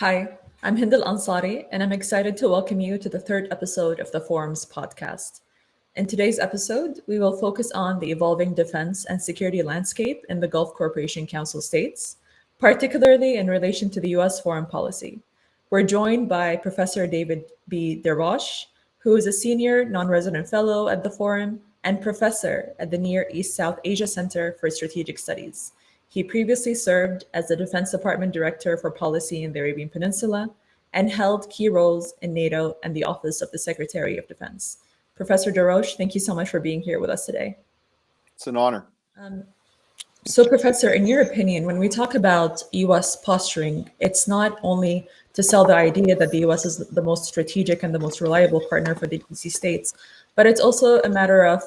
Hi, I'm Hind Al-Ansari, and I'm excited to welcome you to the third episode of the Forums podcast. In today's episode, we will focus on the evolving defense and security landscape in the Gulf Cooperation Council states, particularly in relation to the U.S. foreign policy. We're joined by Professor David Des Roches, who is a senior non-resident fellow at the Forum and professor at the Near East South Asia Center for Strategic Studies. He previously served as the Defense Department Director for Policy in the Arabian Peninsula and held key roles in NATO and the Office of the Secretary of Defense. Professor Des Roches, thank you so much for being here with us today. It's an honor. So, Professor, in your opinion, when we talk about US posturing, it's not only to sell the idea that the US is the most strategic and the most reliable partner for the GCC states, but it's also a matter of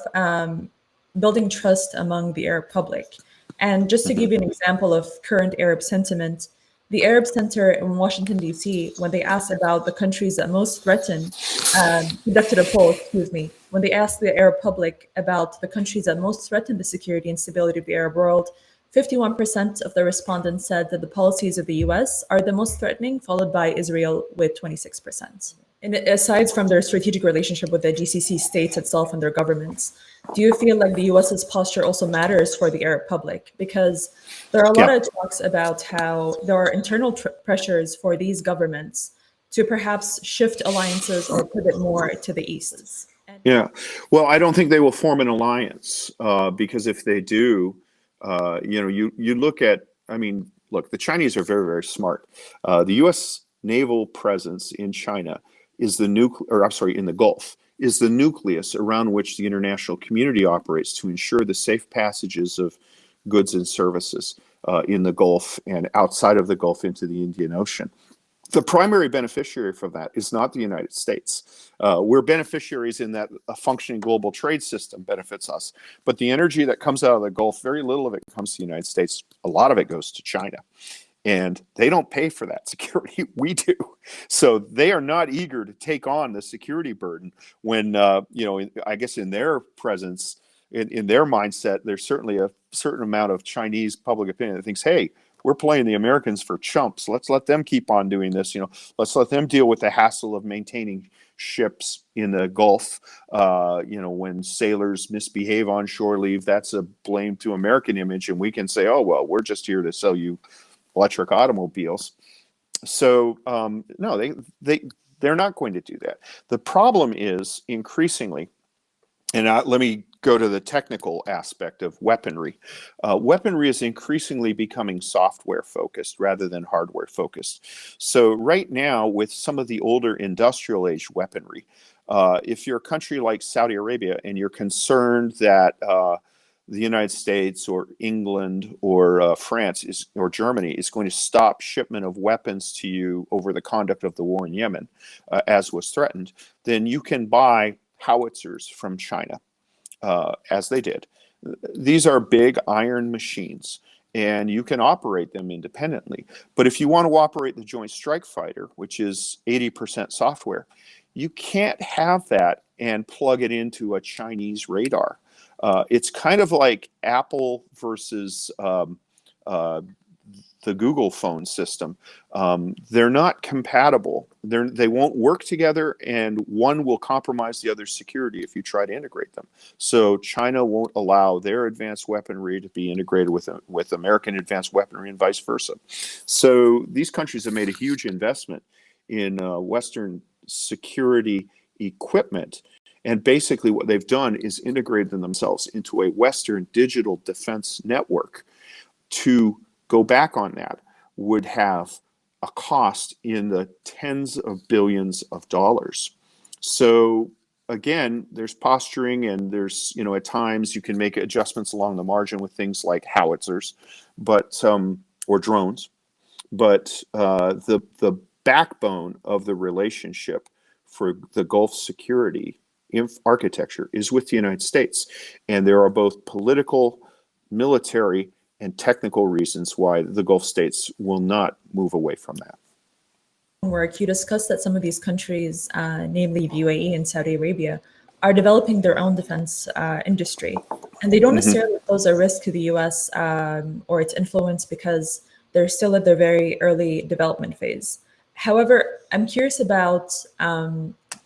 building trust among the Arab public. And just to give you an example of current Arab sentiment, the Arab Center in Washington, D.C., when they asked about the countries that most threaten, conducted a poll, when they asked the Arab public about the countries that most threaten the security and stability of the Arab world, 51% of the respondents said that the policies of the US are the most threatening, followed by Israel with 26%. And aside from their strategic relationship with the GCC states itself and their governments, do you feel like the US's posture also matters for the Arab public? Because there are a lot of talks about how there are internal pressures for these governments to perhaps shift alliances or pivot more to the east. Yeah, well, I don't think they will form an alliance because if they do, you look at, look, the Chinese are very, very smart. The U.S. naval presence in China is in the Gulf, is the nucleus around which the international community operates to ensure the safe passages of goods and services in the Gulf and outside of the Gulf into the Indian Ocean. The primary beneficiary from that is not the United States. We're beneficiaries in that a functioning global trade system benefits us. But the energy that comes out of the Gulf, very little of it comes to the United States. A lot of it goes to China. And they don't pay for that security. We do. So they are not eager to take on the security burden when, I guess in their presence, in their mindset, there's certainly a certain amount of Chinese public opinion that thinks, hey, we're playing the Americans for chumps. Let's let them keep on doing this. Let's let them deal with the hassle of maintaining ships in the Gulf. When sailors misbehave on shore leave, that's a blame to American image. And we can say, oh, well, we're just here to sell you electric automobiles. So no, they're not going to do that. The problem is increasingly, and let me go to the technical aspect of weaponry. Weaponry is increasingly becoming software focused rather than hardware focused. So right now, with some of the older industrial age weaponry, if you're a country like Saudi Arabia and you're concerned that the United States or England or France or Germany is going to stop shipment of weapons to you over the conduct of the war in Yemen, as was threatened, then you can buy howitzers from China, as they did. These are big iron machines, and you can operate them independently. But if you want to operate the Joint Strike Fighter, which is 80% software, you can't have that and plug it into a Chinese radar. It's kind of like Apple versus the Google phone system. They're not compatible. They won't work together, and one will compromise the other's security if you try to integrate them. So China won't allow their advanced weaponry to be integrated with American advanced weaponry and vice versa. So these countries have made a huge investment in Western security equipment. And basically what they've done is integrated themselves into a Western digital defense network. To go back on that would have a cost in the tens of billions of dollars. So again, there's posturing, and there's, at times you can make adjustments along the margin with things like howitzers, but or drones. But the backbone of the relationship for the Gulf security architecture is with the United States. And there are both political, military, and technical reasons why the Gulf states will not move away from that. Work, you discussed that some of these countries, namely the UAE and Saudi Arabia, are developing their own defense industry. And they don't necessarily pose a risk to the US or its influence because they're still at their very early development phase. However, I'm curious about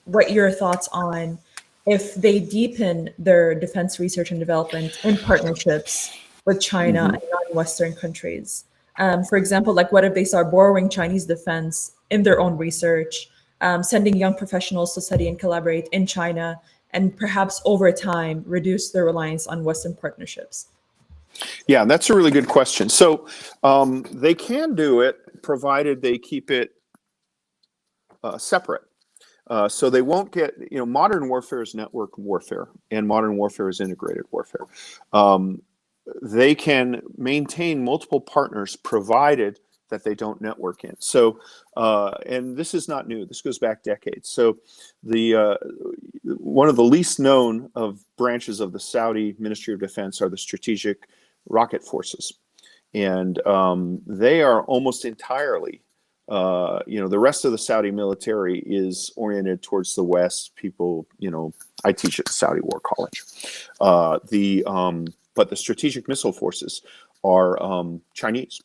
what your thoughts on if they deepen their defense research and development in partnerships with China Hmm. and non-Western countries. For example, like what if they start borrowing Chinese defense in their own research, sending young professionals to study and collaborate in China, and perhaps over time reduce their reliance on Western partnerships? Yeah, that's a really good question. So they can do it provided they keep it separate. So they won't get, modern warfare is network warfare and modern warfare is integrated warfare. Um, they can maintain multiple partners provided that they don't network in. So, and this is not new. This goes back decades. So, the one of the least known of branches of the Saudi Ministry of Defense are the strategic rocket forces, and they are almost entirely. The rest of the Saudi military is oriented towards the West. People, I teach at the Saudi War College. But the strategic missile forces are Chinese,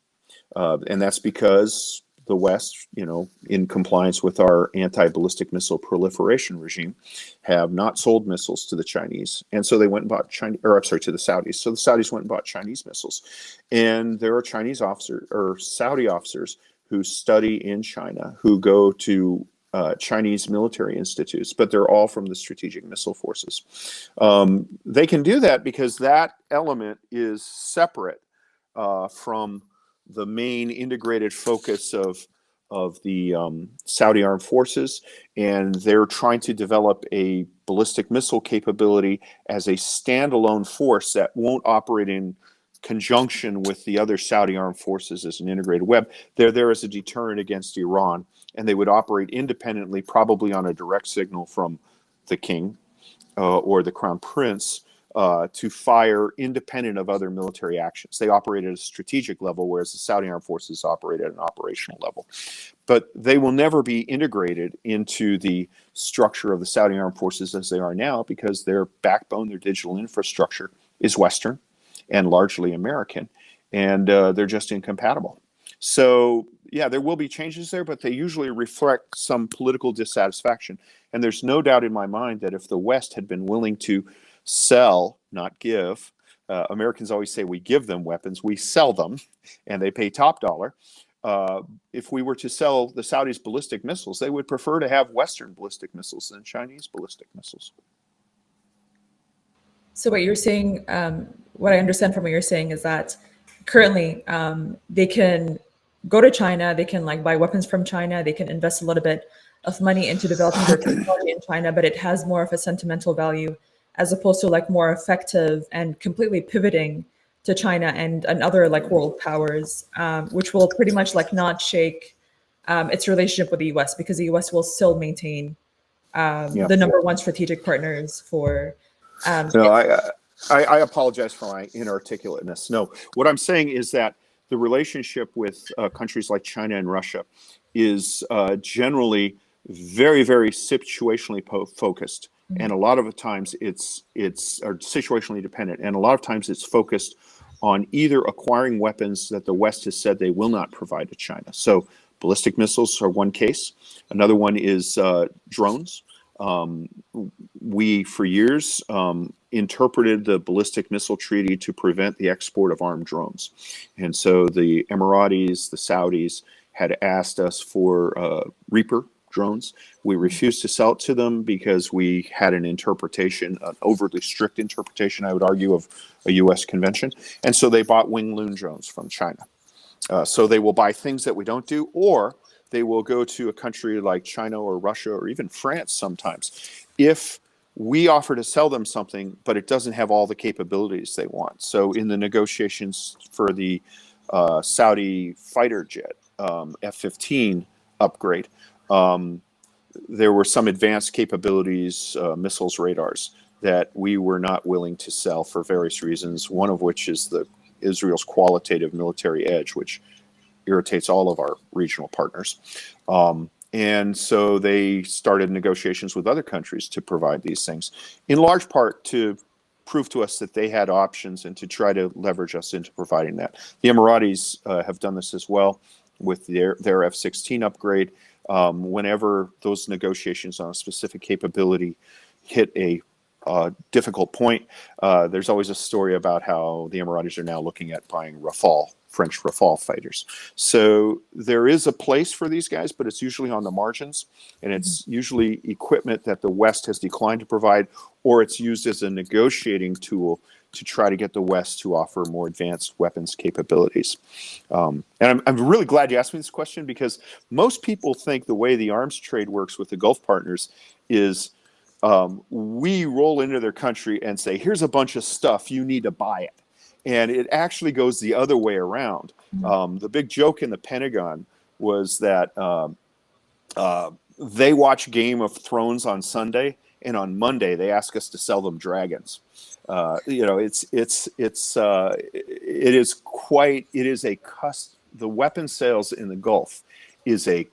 and that's because the West, in compliance with our anti-ballistic missile proliferation regime, have not sold missiles to the Chinese, and so they went and bought to the Saudis. So the Saudis went and bought Chinese missiles, and there are Chinese officers or Saudi officers who study in China who go to Chinese military institutes, but they're all from the strategic missile forces. They can do that because that element is separate from the main integrated focus of the Saudi armed forces, and they're trying to develop a ballistic missile capability as a standalone force that won't operate in conjunction with the other Saudi armed forces as an integrated web. They're there as a deterrent against Iran, and they would operate independently, probably on a direct signal from the king or the crown prince, to fire independent of other military actions. They operate at a strategic level, whereas the Saudi armed forces operate at an operational level. But they will never be integrated into the structure of the Saudi armed forces as they are now, because their backbone, their digital infrastructure, is Western and largely American, and they're just incompatible. So, yeah, there will be changes there, but they usually reflect some political dissatisfaction. And there's no doubt in my mind that if the West had been willing to sell, not give, Americans always say we give them weapons, we sell them, and they pay top dollar. If we were to sell the Saudis ballistic missiles, they would prefer to have Western ballistic missiles than Chinese ballistic missiles. So what you're saying, what I understand from what you're saying is that currently they can go to China, they can like buy weapons from China, they can invest a little bit of money into developing their technology in China, but it has more of a sentimental value as opposed to like more effective and completely pivoting to China and other like world powers, which will pretty much like not shake its relationship with the US because the US will still maintain Yeah. the number one strategic partners for No, I apologize for my inarticulateness. No, what I'm saying is that the relationship with countries like China and Russia is generally very, very situationally focused, and a lot of the times it's or situationally dependent, and a lot of times it's focused on either acquiring weapons that the West has said they will not provide to China. So ballistic missiles are one case. Another one is drones. We, for years, interpreted the ballistic missile treaty to prevent the export of armed drones. And so the Emiratis, the Saudis, had asked us for Reaper drones. We refused to sell it to them because we had an interpretation, an overly strict interpretation, I would argue, of a U.S. convention. And so they bought Wing Loon drones from China. So they will buy things that we don't do, or they will go to a country like China or Russia or even France sometimes if we offer to sell them something, but it doesn't have all the capabilities they want. So in the negotiations for the Saudi fighter jet F-15 upgrade, there were some advanced capabilities, missiles, radars, that we were not willing to sell for various reasons, one of which is Israel's qualitative military edge, which irritates all of our regional partners. And so they started negotiations with other countries to provide these things, in large part to prove to us that they had options and to try to leverage us into providing that. The Emiratis have done this as well with their F-16 upgrade. whenever those negotiations on a specific capability hit a difficult point, there's always a story about how the Emiratis are now looking at buying Rafale, French Rafale fighters. So there is a place for these guys, but it's usually on the margins, and it's usually equipment that the West has declined to provide, or it's used as a negotiating tool to try to get the West to offer more advanced weapons capabilities. And I'm really glad you asked me this question, because most people think the way the arms trade works with the Gulf partners is we roll into their country and say, here's a bunch of stuff, you need to buy it. And it actually goes the other way around. The big joke in the Pentagon was that they watch Game of Thrones on Sunday, and on Monday they ask us to sell them dragons. The weapon sales in the Gulf is a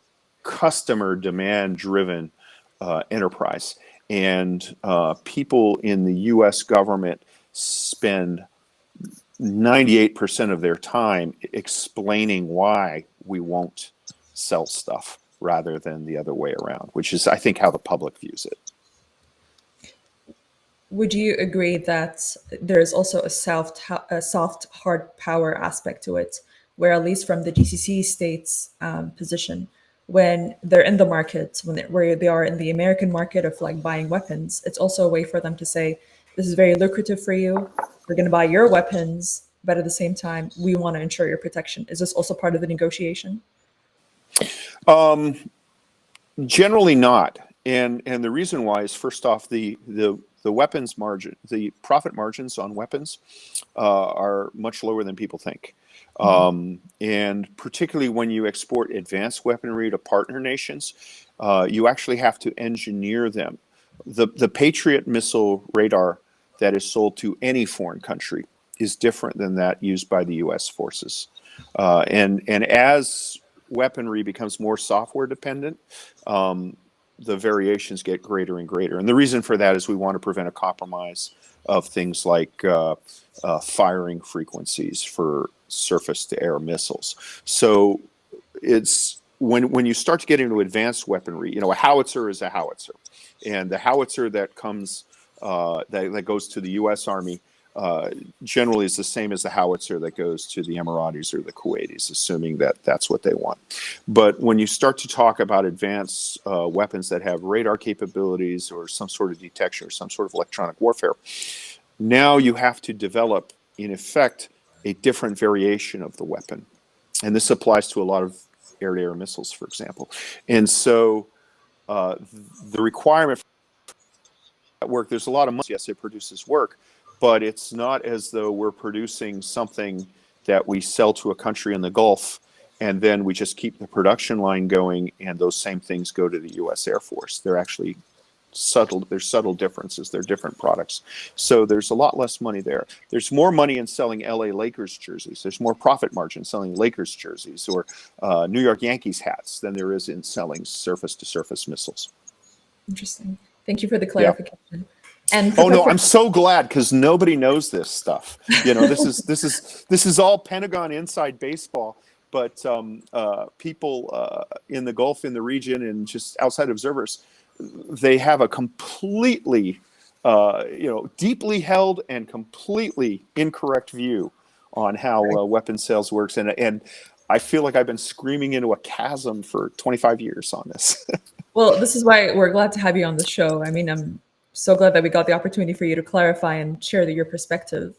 customer demand driven enterprise, and people in the U.S. government spend 98% of their time explaining why we won't sell stuff rather than the other way around, which is, I think, how the public views it. Would you agree that there is also a soft hard power aspect to it, where at least from the GCC states' position, when they're in the market, where they are in the American market of like buying weapons, it's also a way for them to say, this is very lucrative for you. We're going to buy your weapons, but at the same time, we want to ensure your protection. Is this also part of the negotiation? Generally not. And the reason why is, first off, the weapons margin, the profit margins on weapons are much lower than people think. And particularly when you export advanced weaponry to partner nations, you actually have to engineer them. The Patriot missile radar that is sold to any foreign country is different than that used by the U.S. forces. And as weaponry becomes more software dependent, the variations get greater and greater. And the reason for that is we want to prevent a compromise of things like firing frequencies for surface-to-air missiles. So it's when you start to get into advanced weaponry, a howitzer is a howitzer, and the howitzer that comes that goes to the U.S. Army generally is the same as the howitzer that goes to the Emiratis or the Kuwaitis, assuming that that's what they want. But when you start to talk about advanced weapons that have radar capabilities or some sort of detection or some sort of electronic warfare, now you have to develop, in effect, a different variation of the weapon. And this applies to a lot of air-to-air missiles, for example. And so the requirement for that work, there's a lot of money. Yes, it produces work, but it's not as though we're producing something that we sell to a country in the Gulf and then we just keep the production line going and those same things go to the U.S. Air Force. They're actually there's subtle differences. They're different products. So there's a lot less money there. There's more money in selling LA Lakers jerseys. There's more profit margin selling Lakers jerseys or New York Yankees hats than there is in selling surface-to-surface missiles. Interesting. Thank you for the clarification. Yeah. And no, I'm so glad, because nobody knows this stuff. This is all Pentagon inside baseball. But people in the Gulf, in the region, and just outside observers, they have a completely, deeply held and completely incorrect view on how weapons sales works. And I feel like I've been screaming into a chasm for 25 years on this. Well, this is why we're glad to have you on the show. I mean, I'm so glad that we got the opportunity for you to clarify and share your perspective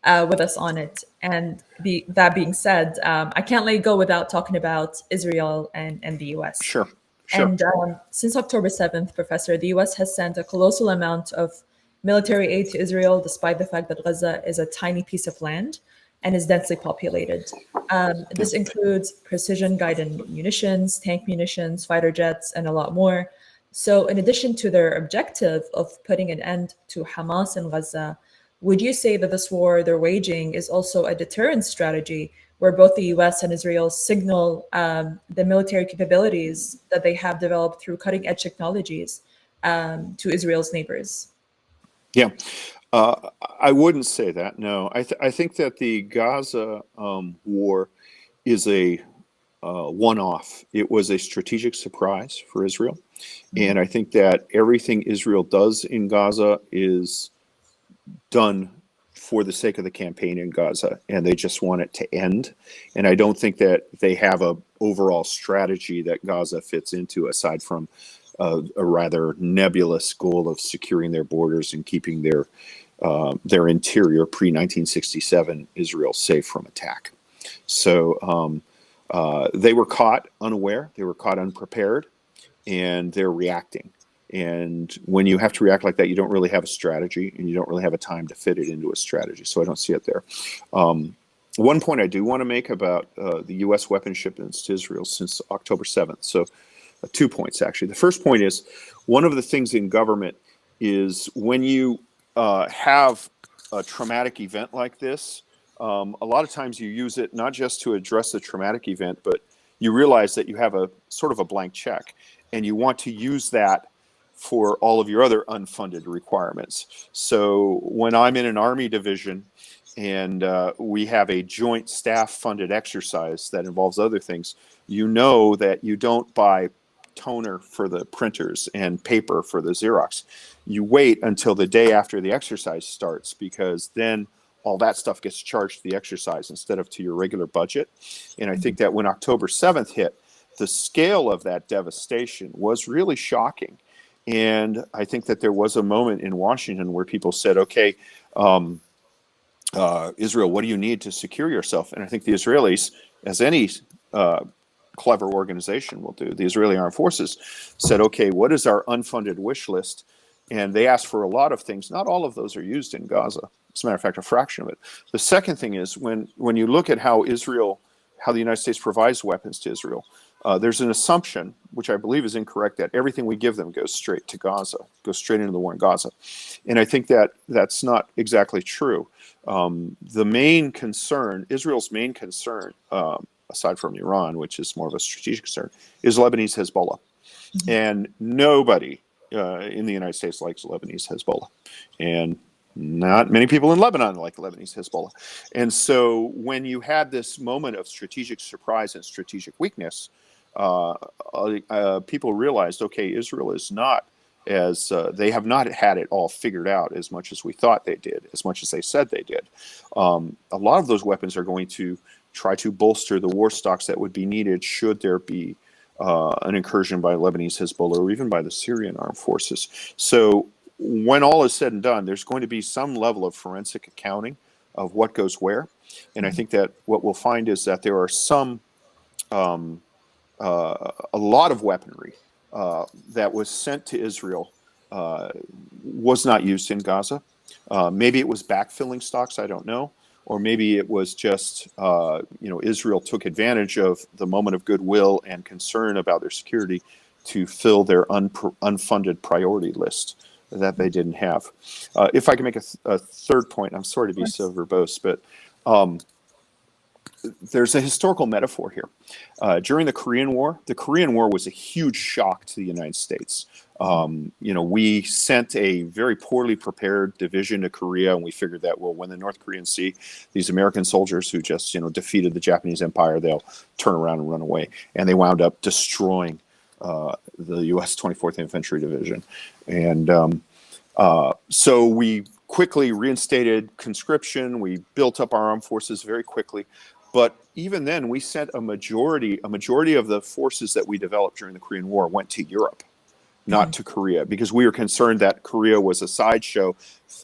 with us on it. And that being said, I can't let you go without talking about Israel and the U.S. Sure. And since October 7th, Professor, the U.S. has sent a colossal amount of military aid to Israel, despite the fact that Gaza is a tiny piece of land and is densely populated. This includes precision-guided munitions, tank munitions, fighter jets, and a lot more. So in addition to their objective of putting an end to Hamas in Gaza, would you say that this war they're waging is also a deterrence strategy where both the U.S. and Israel signal the military capabilities that they have developed through cutting-edge technologies to Israel's neighbors? Yeah, I wouldn't say that, no. I think that the Gaza war is a one-off. It was a strategic surprise for Israel. And I think that everything Israel does in Gaza is done for the sake of the campaign in Gaza, and they just want it to end. And I don't think that they have a overall strategy that Gaza fits into, aside from a rather nebulous goal of securing their borders and keeping their interior pre-1967 Israel safe from attack. So they were caught unaware, they were caught unprepared, and they're reacting. And when you have to react like that, you don't really have a strategy, and you don't really have a time to fit it into a strategy. So I don't see it there. One point I do want to make about the U.S. weapon shipments to Israel since October 7th. So 2 points, actually. The first point is, one of the things in government is when you have a traumatic event like this, a lot of times you use it not just to address the traumatic event, but you realize that you have a sort of a blank check, and you want to use that for all of your other unfunded requirements. So when I'm in an Army division and we have a joint staff funded exercise that involves other things, you know that you don't buy toner for the printers and paper for the Xerox. You wait until the day after the exercise starts, because then all that stuff gets charged to the exercise instead of to your regular budget. And I think that when October 7th hit, the scale of that devastation was really shocking. And I think that there was a moment in Washington where people said, okay, Israel, what do you need to secure yourself? And I think the Israelis, as any clever organization will do, the Israeli Armed Forces said, okay, what is our unfunded wish list? And they asked for a lot of things. Not all of those are used in Gaza. As a matter of fact, a fraction of it. The second thing is, when you look at how the United States provides weapons to Israel, there's an assumption, which I believe is incorrect, that everything we give them goes straight to Gaza, goes straight into the war in Gaza. And I think that that's not exactly true. The main concern, Israel's main concern, aside from Iran, which is more of a strategic concern, is Lebanese Hezbollah. Mm-hmm. And nobody in the United States likes Lebanese Hezbollah. And not many people in Lebanon like Lebanese Hezbollah. And so when you had this moment of strategic surprise and strategic weakness, people realized, okay, Israel is not as, they have not had it all figured out as much as we thought they did, as much as they said they did. A lot of those weapons are going to try to bolster the war stocks that would be needed should there be an incursion by Lebanese Hezbollah or even by the Syrian armed forces. So when all is said and done, there's going to be some level of forensic accounting of what goes where. And I think that what we'll find is that there are some, a lot of weaponry that was sent to Israel was not used in Gaza. Maybe it was backfilling stocks, I don't know. Or maybe it was just, Israel took advantage of the moment of goodwill and concern about their security to fill their unfunded priority list that they didn't have. If I can make a third point, I'm sorry to be so verbose, but there's a historical metaphor here. During the Korean War was a huge shock to the United States. We sent a very poorly prepared division to Korea, and we figured that, well, when the North Koreans see these American soldiers who just, defeated the Japanese Empire, they'll turn around and run away. And they wound up destroying the U.S. 24th Infantry Division. And so we quickly reinstated conscription. We built up our armed forces very quickly. But even then, we sent a majority of the forces that we developed during the Korean War went to Europe, not to Korea, because we were concerned that Korea was a sideshow.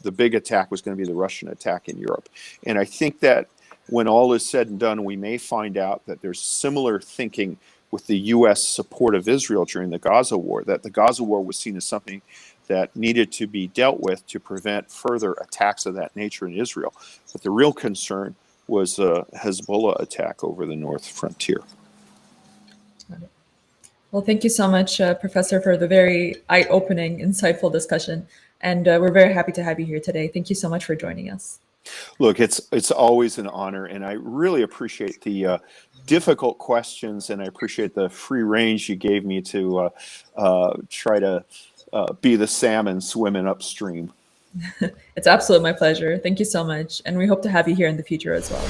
The big attack was going to be the Russian attack in Europe. And I think that when all is said and done, we may find out that there's similar thinking with the U.S. support of Israel during the Gaza war, that the Gaza war was seen as something that needed to be dealt with to prevent further attacks of that nature in Israel. But the real concern was a Hezbollah attack over the north frontier. Well, thank you so much, Professor, for the very eye-opening, insightful discussion. And we're very happy to have you here today. Thank you so much for joining us. Look, it's always an honor, and I really appreciate the difficult questions, and I appreciate the free range you gave me to try to be the salmon swimming upstream. It's absolutely my pleasure. Thank you so much. And we hope to have you here in the future as well.